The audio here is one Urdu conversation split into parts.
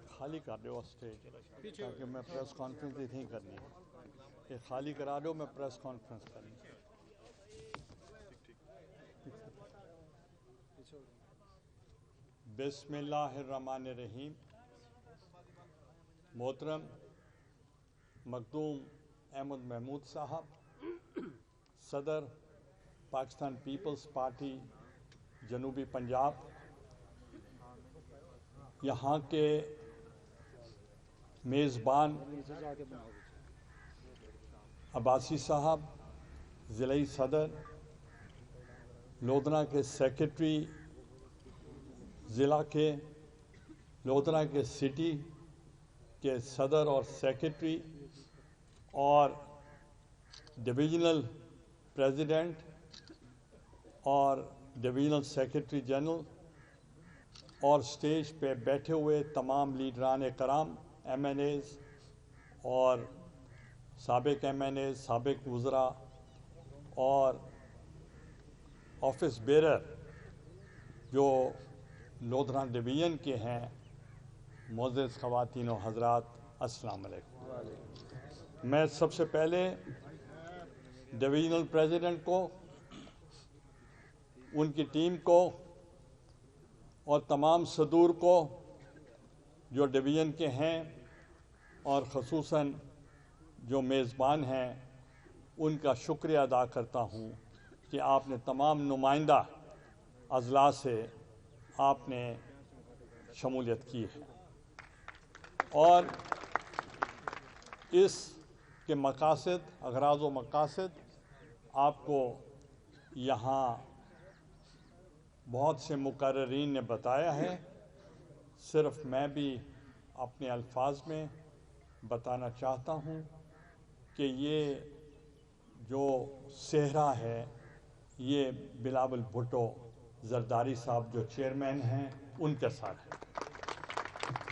خالی کر دو اسٹیج تاکہ میں پریس کانفرنس نہیں کرنی ہے. یہ خالی کرا دو, میں پریس کانفرنس کرنی ہے. بسم اللہ الرحمن الرحیم. محترم مخدوم احمد محمود صاحب, صدر پاکستان پیپلز پارٹی جنوبی پنجاب, یہاں کے میزبان عباسی صاحب, ضلعی صدر, لودھنا کے سیکرٹری ضلع کے, لودھنا کے سٹی کے صدر اور سیکرٹری اور ڈویژنل پریزیڈنٹ اور ڈویژنل سیکرٹری جنرل, اور سٹیج پہ بیٹھے ہوئے تمام لیڈران کرام, ایم این ایز اور سابق ایم این ایز, سابق وزراء اور آفس بیرر جو لودھنا ڈویژن کے ہیں, معزز خواتین و حضرات, السلام علیکم. میں سب سے پہلے ڈویژنل پریزیڈنٹ کو, ان کی ٹیم کو اور تمام صدور کو جو ڈویژن کے ہیں, اور خصوصاً جو میزبان ہیں, ان کا شکریہ ادا کرتا ہوں کہ آپ نے تمام نمائندہ اضلاع سے آپ نے شمولیت کی ہے. اور اس کے مقاصد, اغراض و مقاصد آپ کو یہاں بہت سے مقررین نے بتایا ہے, صرف میں بھی اپنے الفاظ میں بتانا چاہتا ہوں کہ یہ جو صحرا ہے یہ بلاول بھٹو زرداری صاحب جو چیئرمین ہیں ان کے ساتھ ہے.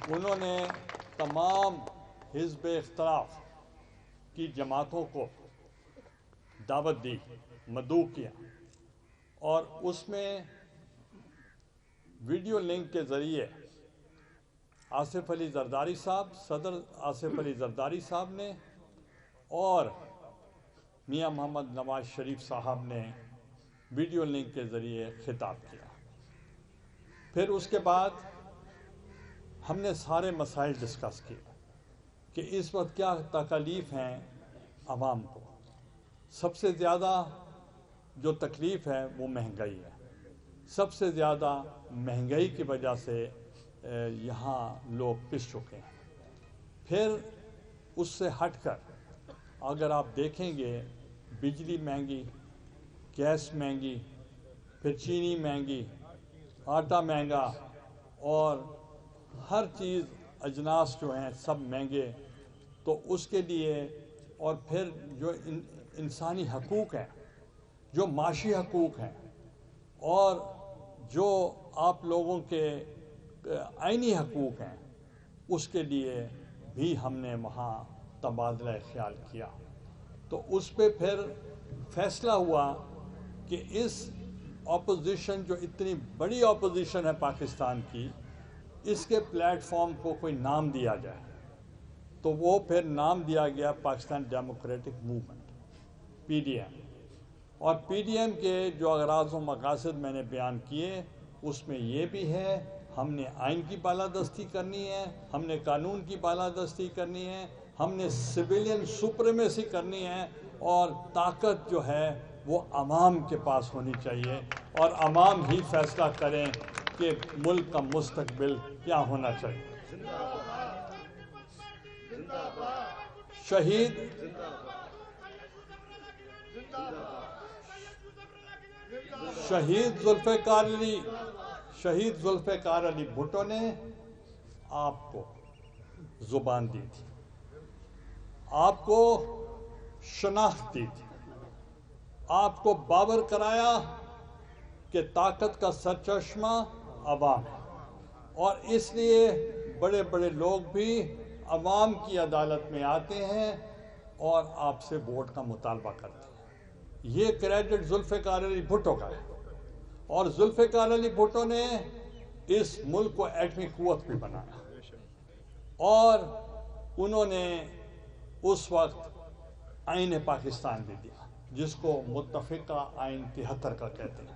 انہوں نے تمام حزب اختلاف کی جماعتوں کو دعوت دی, مدعو کیا, اور اس میں ویڈیو لنک کے ذریعے آصف علی زرداری صاحب, صدر آصف علی زرداری صاحب نے, اور میاں محمد نواز شریف صاحب نے ویڈیو لنک کے ذریعے خطاب کیا. پھر اس کے بعد ہم نے سارے مسائل ڈسکس کیے کہ اس وقت کیا تکالیف ہیں عوام کو. سب سے زیادہ جو تکلیف ہے وہ مہنگائی ہے. سب سے زیادہ مہنگائی کی وجہ سے یہاں لوگ پس چکے ہیں. پھر اس سے ہٹ کر اگر آپ دیکھیں گے, بجلی مہنگی, گیس مہنگی, پھر چینی مہنگی, آٹا مہنگا, اور ہر چیز اجناس جو ہیں سب مہنگے. تو اس کے لیے, اور پھر جو انسانی حقوق ہیں, جو معاشی حقوق ہیں, اور جو آپ لوگوں کے آئینی حقوق ہیں, اس کے لیے بھی ہم نے وہاں تبادلہ خیال کیا. تو اس پہ پھر فیصلہ ہوا کہ اس اپوزیشن, جو اتنی بڑی اپوزیشن ہے پاکستان کی, اس کے پلیٹ فارم کو کوئی نام دیا جائے. تو وہ پھر نام دیا گیا Pakistan Democratic Movement, P D M. اور پی ڈی ایم کے جو اغراض و مقاصد میں نے بیان کیے, اس میں یہ بھی ہے ہم نے آئین کی بالادستی کرنی ہے, ہم نے قانون کی بالادستی کرنی ہے, ہم نے سویلین سپریمیسی کرنی ہے, اور طاقت جو ہے وہ عوام کے پاس ہونی چاہیے, اور عوام ہی فیصلہ کریں کہ ملک کا مستقبل کیا ہونا چاہیے. شہید ذوالفقار علی بھٹو نے آپ کو زبان دی تھی, آپ کو شناخت دی تھی, آپ کو باور کرایا کہ طاقت کا سرچشمہ عوام ہے, اور اس لیے بڑے بڑے لوگ بھی عوام کی عدالت میں آتے ہیں اور آپ سے ووٹ کا مطالبہ کرتے ہیں. یہ کریڈٹ ذوالفقار علی بھٹو کا ہے. اور ذوالفقار علی بھٹو نے اس ملک کو ایٹمی قوت بھی بنایا، اور انہوں نے اس وقت آئین پاکستان بھی دیا، جس کو متفقہ آئین 73 کا کہتے ہیں۔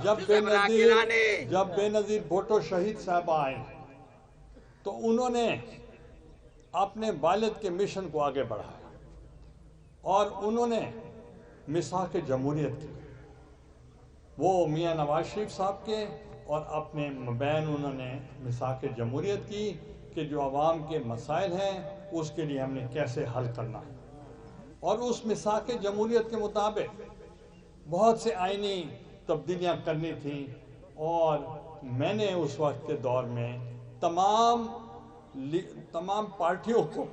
جب بے نظیر بھٹو شہید صاحب آئے تو انہوں نے اپنے والد کے مشن کو آگے بڑھایا، اور انہوں نے میثاق جمہوریت کی، وہ میاں نواز شریف صاحب کے اور اپنے مابین انہوں نے میثاق جمہوریت کی کہ جو عوام کے مسائل ہیں اس کے لیے ہم نے کیسے حل کرنا ہے، اور اس میثاق جمہوریت کے مطابق بہت سے آئینی تبدیلیاں کرنی تھیں، اور میں نے اس وقت کے دور میں تمام پارٹیوں کو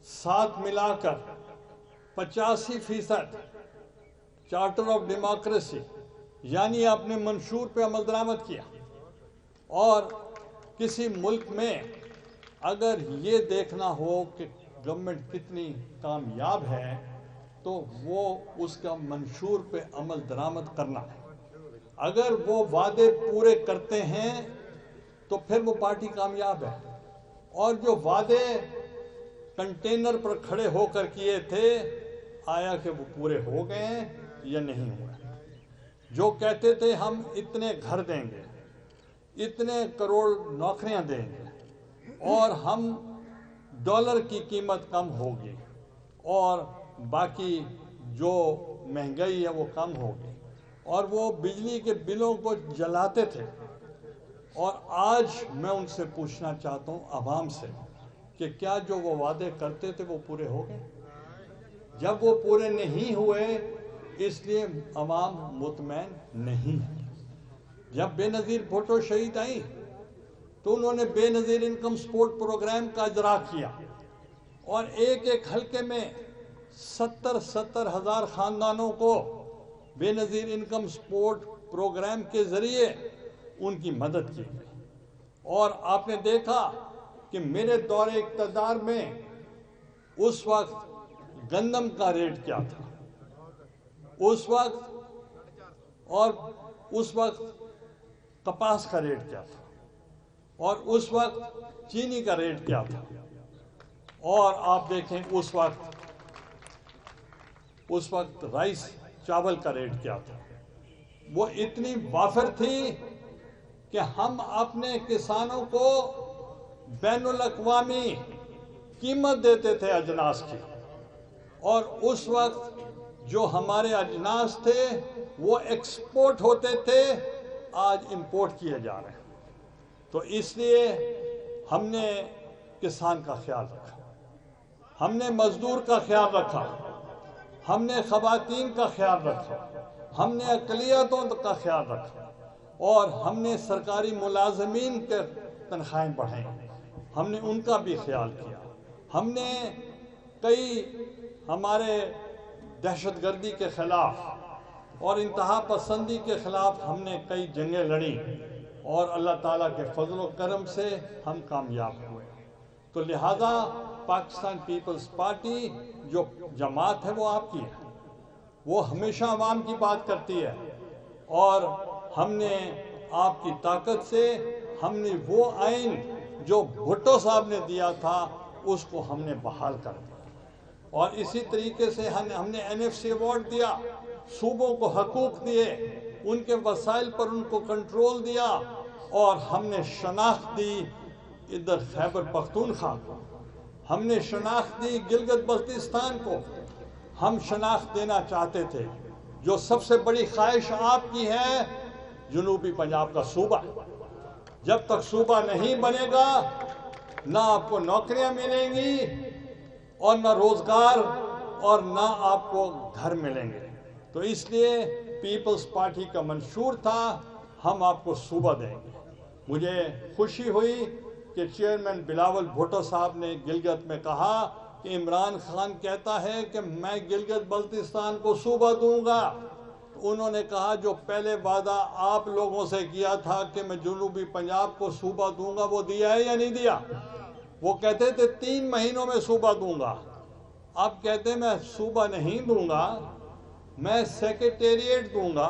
ساتھ ملا کر 85% چارٹر آف ڈیموکریسی یعنی اپنے منشور پہ عمل درآمد کیا، اور کسی ملک میں اگر یہ دیکھنا ہو کہ گورنمنٹ کتنی کامیاب ہے تو وہ اس کا منشور پہ عمل درآمد کرنا ہے۔ اگر وہ وعدے پورے کرتے ہیں تو پھر وہ پارٹی کامیاب ہے، اور جو وعدے کنٹینر پر کھڑے ہو کر کیے تھے آیا کہ وہ پورے ہو گئے ہیں یا نہیں ہوئے؟ جو کہتے تھے ہم اتنے گھر دیں گے، اتنے کروڑ نوکریاں دیں گے، اور ہم ڈالر کی قیمت کم ہوگی، اور باقی جو مہنگائی ہے وہ کم ہوگی، اور وہ بجلی کے بلوں کو جلاتے تھے، اور آج میں ان سے پوچھنا چاہتا ہوں عوام سے کہ کیا جو وہ وعدے کرتے تھے وہ پورے ہو گئے؟ جب وہ پورے نہیں ہوئے اس لیے عوام مطمئن نہیں ہے۔ جب بے نظیر بھٹو شہید آئی تو انہوں نے بے نظیر انکم سپورٹ پروگرام کا اجرا کیا، اور ایک ایک حلقے میں 70 ہزار خاندانوں کو بے نظیر انکم سپورٹ پروگرام کے ذریعے ان کی مدد کی گئی۔ اور آپ نے دیکھا کہ میرے دور اقتدار میں اس وقت گندم کا ریٹ کیا تھا، اس وقت کپاس کا ریٹ کیا تھا، اور اس وقت چینی کا ریٹ کیا تھا، اور آپ دیکھیں اس وقت رائس چاول کا ریٹ کیا تھا۔ وہ اتنی وافر تھی کہ ہم اپنے کسانوں کو بین الاقوامی قیمت دیتے تھے اجناس کی، اور اس وقت جو ہمارے اجناس تھے وہ ایکسپورٹ ہوتے تھے، آج امپورٹ کیے جا رہے ہیں۔ تو اس لیے ہم نے کسان کا خیال رکھا، ہم نے مزدور کا خیال رکھا، ہم نے خواتین کا خیال رکھا، ہم نے اقلیتوں کا خیال رکھا، اور ہم نے سرکاری ملازمین کے تنخواہیں بڑھائیں، ہم نے ان کا بھی خیال کیا۔ ہم نے ہمارے دہشت گردی کے خلاف اور انتہا پسندی کے خلاف ہم نے کئی جنگیں لڑیں، اور اللہ تعالیٰ کے فضل و کرم سے ہم کامیاب ہوئے۔ تو لہذا پاکستان پیپلز پارٹی جو جماعت ہے وہ آپ کی ہے، وہ ہمیشہ عوام کی بات کرتی ہے، اور ہم نے آپ کی طاقت سے ہم نے وہ آئین جو بھٹو صاحب نے دیا تھا اس کو ہم نے بحال کر دیا، اور اسی طریقے سے ہم نے NFC ایوارڈ دیا، صوبوں کو حقوق دیے، ان کے وسائل پر ان کو کنٹرول دیا، اور ہم نے شناخت دی ادھر خیبر پختونخوا کو، ہم نے شناخت دی گلگت بلتستان کو، ہم شناخت دینا چاہتے تھے۔ جو سب سے بڑی خواہش آپ کی ہے جنوبی پنجاب کا صوبہ، جب تک صوبہ نہیں بنے گا نہ آپ کو نوکریاں ملیں گی اور نہ روزگار اور نہ آپ کو گھر ملیں گے۔ تو اس لیے پیپلز پارٹی کا منشور تھا ہم آپ کو صوبہ دیں گے۔ مجھے خوشی ہوئی کہ چیئرمین بلاول بھٹو صاحب نے گلگت میں کہا کہ عمران خان کہتا ہے کہ میں گلگت بلتستان کو صوبہ دوں گا، انہوں نے کہا جو پہلے وعدہ آپ لوگوں سے کیا تھا کہ میں جنوبی پنجاب کو صوبہ دوں گا وہ دیا ہے یا نہیں دیا؟ وہ کہتے تھے 3 مہینوں میں صوبہ دوں گا، اب کہتے ہیں میں صوبہ نہیں دوں گا، میں سیکریٹریٹ دوں گا،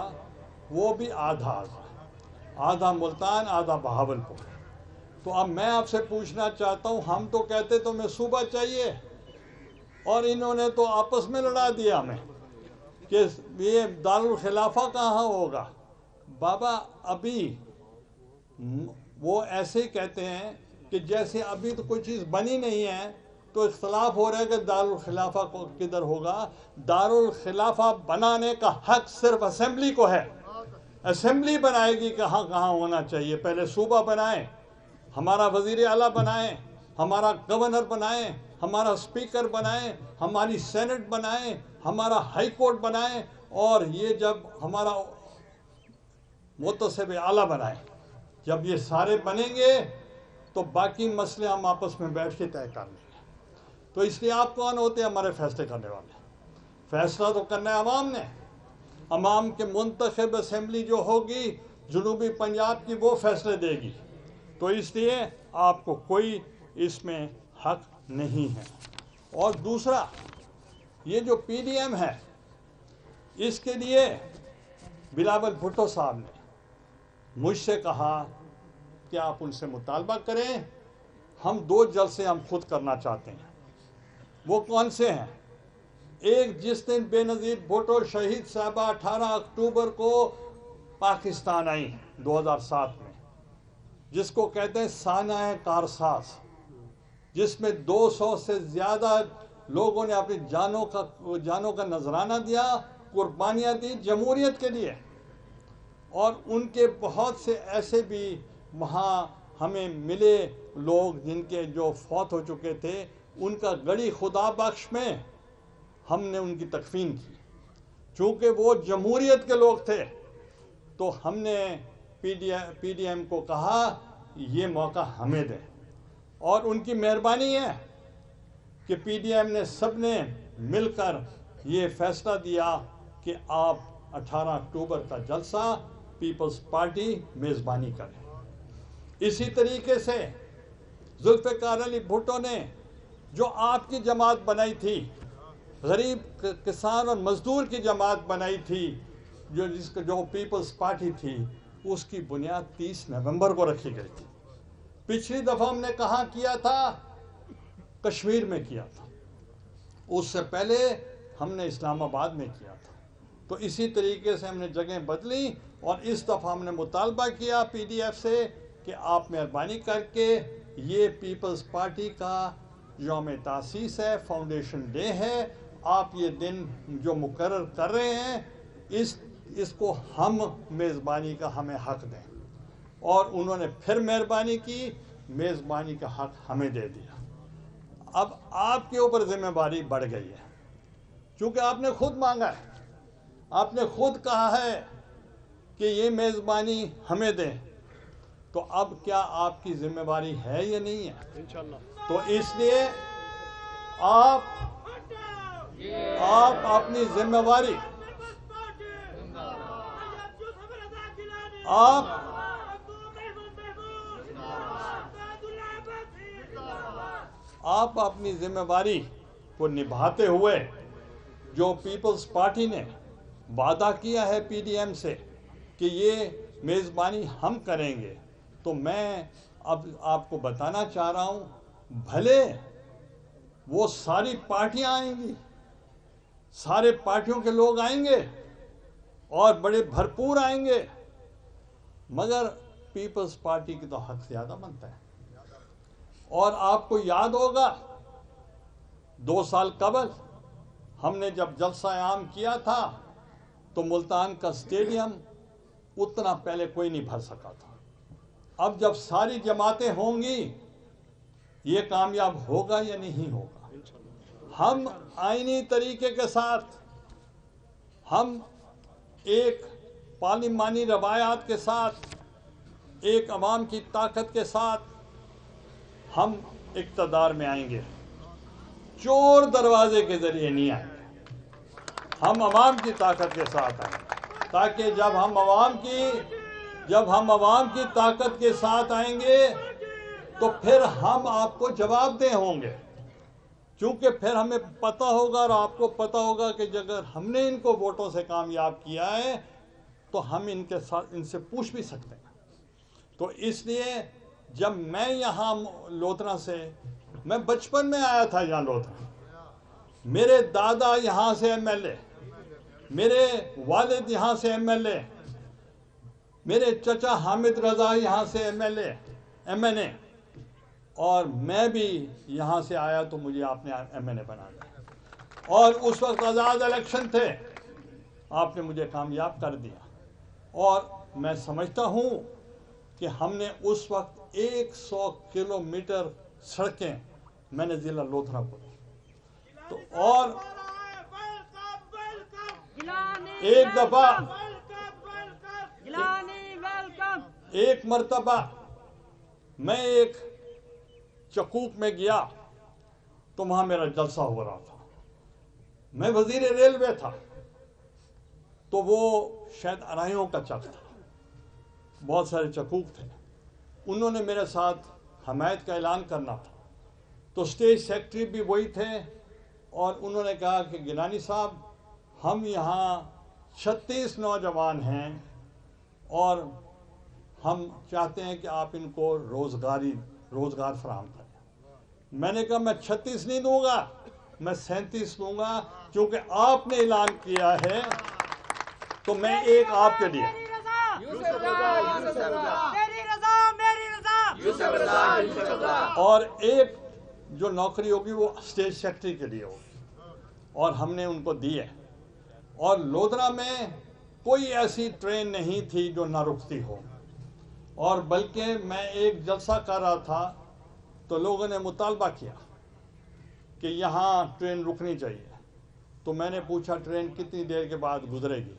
وہ بھی آدھا آدھا ملتان آدھا بہاولپور۔ تو اب میں آپ سے پوچھنا چاہتا ہوں، ہم تو کہتے تو میں صوبہ چاہیے، اور انہوں نے تو آپس میں لڑا دیا ہمیں کہ یہ دارالخلافہ کہاں ہوگا۔ بابا ابھی وہ ایسے ہی کہتے ہیں کہ جیسے ابھی تو کوئی چیز بنی نہیں ہے تو اختلاف ہو رہا ہے کہ دارالخلافہ کو کدھر ہوگا۔ دارالخلافہ بنانے کا حق صرف اسمبلی کو ہے، اسمبلی بنائے گی کہاں کہاں ہونا چاہیے۔ پہلے صوبہ بنائیں، ہمارا وزیر اعلیٰ بنائیں، ہمارا گورنر بنائیں، ہمارا اسپیکر بنائیں، ہماری سینٹ بنائیں، ہمارا ہائی کورٹ بنائیں، اور یہ جب ہمارا متصب اعلیٰ بنائیں، جب یہ سارے بنیں گے تو باقی مسئلے ہم آپس میں بیٹھ کے طے کر لیں گے۔ تو اس لیے آپ کون ہوتے ہیں ہمارے فیصلے کرنے والے؟ فیصلہ تو کرنا ہے عوام نے، عوام کے منتخب اسمبلی جو ہوگی جنوبی پنجاب کی وہ فیصلے دے گی، تو اس لیے آپ کو کوئی اس میں حق نہیں ہے۔ اور دوسرا، یہ جو پی ڈی ایم ہے اس کے لیے بلاول بھٹو صاحب نے مجھ سے کہا کہ آپ ان سے مطالبہ کریں، ہم 2 جلسے ہم خود کرنا چاہتے ہیں۔ وہ کون سے ہیں؟ ایک جس دن بے نظیر بھٹو شہید صاحبہ 18 اکتوبر کو پاکستان آئی 2007 میں، جس کو کہتے ہیں سانحہ کارساز، جس میں 200 سے زیادہ لوگوں نے اپنی جانوں کا نذرانہ دیا، قربانیاں دی جمہوریت کے لیے۔ اور ان کے بہت سے ایسے بھی وہاں ہمیں ملے لوگ جن کے جو فوت ہو چکے تھے، ان کا گڑی خدا بخش میں ہم نے ان کی تکفین کی۔ چونکہ وہ جمہوریت کے لوگ تھے تو ہم نے پی ڈی ایم کو کہا یہ موقع ہمیں دیں، اور ان کی مہربانی ہے کہ پی ڈی ایم نے سب نے مل کر یہ فیصلہ دیا کہ آپ 18 اکتوبر کا جلسہ پیپلز پارٹی میزبانی کرے۔ اسی طریقے سے ذوالفقار علی بھٹو نے جو آپ کی جماعت بنائی تھی، غریب کسان اور مزدور کی جماعت بنائی تھی، جو پیپلز پارٹی تھی، اس کی بنیاد 30 نومبر کو رکھی گئی تھی۔ پچھلی دفعہ ہم نے کہاں کیا تھا؟ کشمیر میں کیا تھا، اس سے پہلے ہم نے اسلام آباد میں کیا تھا۔ تو اسی طریقے سے ہم نے جگہیں بدلی، اور اس دفعہ ہم نے مطالبہ کیا پی ڈی ایف سے کہ آپ مہربانی کر کے یہ پیپلز پارٹی کا یوم تاسیس ہے، فاؤنڈیشن ڈے ہے، آپ یہ دن جو مقرر کر رہے ہیں اس کو ہم میزبانی کا ہمیں حق دیں۔ اور انہوں نے پھر مہربانی کی، میزبانی کا حق ہمیں دے دیا۔ اب آپ کے اوپر ذمہ داری بڑھ گئی ہے، چونکہ آپ نے خود مانگا ہے، آپ نے خود کہا ہے کہ یہ میزبانی ہمیں دیں، تو اب کیا آپ کی ذمہ داری ہے یا نہیں ہے؟ تو اس لیے آپ اپنی ذمہ داری آپ اپنی ذمہ داری کو نبھاتے ہوئے جو پیپلز پارٹی نے وعدہ کیا ہے پی ڈی ایم سے کہ یہ میزبانی ہم کریں گے، تو میں اب آپ کو بتانا چاہ رہا ہوں، بھلے وہ ساری پارٹیاں آئیں گی، سارے پارٹیوں کے لوگ آئیں گے اور بڑے بھرپور آئیں گے، مگر پیپلز پارٹی کی تو حق زیادہ بنتا ہے۔ اور آپ کو یاد ہوگا 2 سال قبل ہم نے جب جلسہ عام کیا تھا تو ملتان کا اسٹیڈیم اتنا پہلے کوئی نہیں بھر سکا تھا۔ اب جب ساری جماعتیں ہوں گی یہ کامیاب ہوگا یا نہیں ہوگا؟ ہم آئینی طریقے کے ساتھ، ہم ایک پارلیمانی روایات کے ساتھ، ایک عوام کی طاقت کے ساتھ ہم اقتدار میں آئیں گے، چور دروازے کے ذریعے نہیں آئیں گے، ہم عوام کی طاقت کے ساتھ آئیں گے۔ تاکہ جب ہم عوام کی طاقت کے ساتھ آئیں گے تو پھر ہم آپ کو جواب دہ ہوں گے، کیونکہ پھر ہمیں پتہ ہوگا اور آپ کو پتہ ہوگا کہ اگر ہم نے ان کو ووٹوں سے کامیاب کیا ہے تو ہم ان سے پوچھ بھی سکتے ہیں۔ تو اس لیے جب میں یہاں لودھرا سے، میں بچپن میں آیا تھا یہاں لودھرا، میرے دادا یہاں سے ایم ایل اے، میرے والد یہاں سے ایم ایل اے، میرے چچا حامد رضا یہاں سے ایم این اے، اور میں بھی یہاں سے آیا تو مجھے آپ نے ایم این اے بنا دیا، اور اس وقت آزاد الیکشن تھے، آپ نے مجھے کامیاب کر دیا۔ اور میں سمجھتا ہوں کہ ہم نے اس وقت 100 کلومیٹر سڑکیں میں نے ضلع لودھرا کو دی، تو اور ایک مرتبہ میں ایک چکوک میں گیا تو وہاں میرا جلسہ ہو رہا تھا، میں وزیر ریلوے تھا، تو وہ شاید اراہیوں کا چک تھا، بہت سارے چکوک تھے، انہوں نے میرے ساتھ حمایت کا اعلان کرنا تھا، تو اسٹیج سیکرٹری بھی وہی تھے، اور انہوں نے کہا کہ گیلانی صاحب ہم یہاں 36 نوجوان ہیں اور ہم چاہتے ہیں کہ آپ ان کو روزگار فراہم کریں۔ میں نے کہا میں 36 نہیں دوں گا، میں 37 دوں گا، کیونکہ آپ نے اعلان کیا ہے تو میں ایک آپ کے لیے، اور ایک جو نوکری ہوگی وہ اسٹیج سیکرٹری کے لیے ہوگی، اور ہم نے ان کو دی ہے۔ اور لودھرا میں کوئی ایسی ٹرین نہیں تھی جو نہ رکتی ہو، اور بلکہ میں ایک جلسہ کر رہا تھا تو لوگوں نے مطالبہ کیا کہ یہاں ٹرین رکنی چاہیے، تو میں نے پوچھا ٹرین کتنی دیر کے بعد گزرے گی؟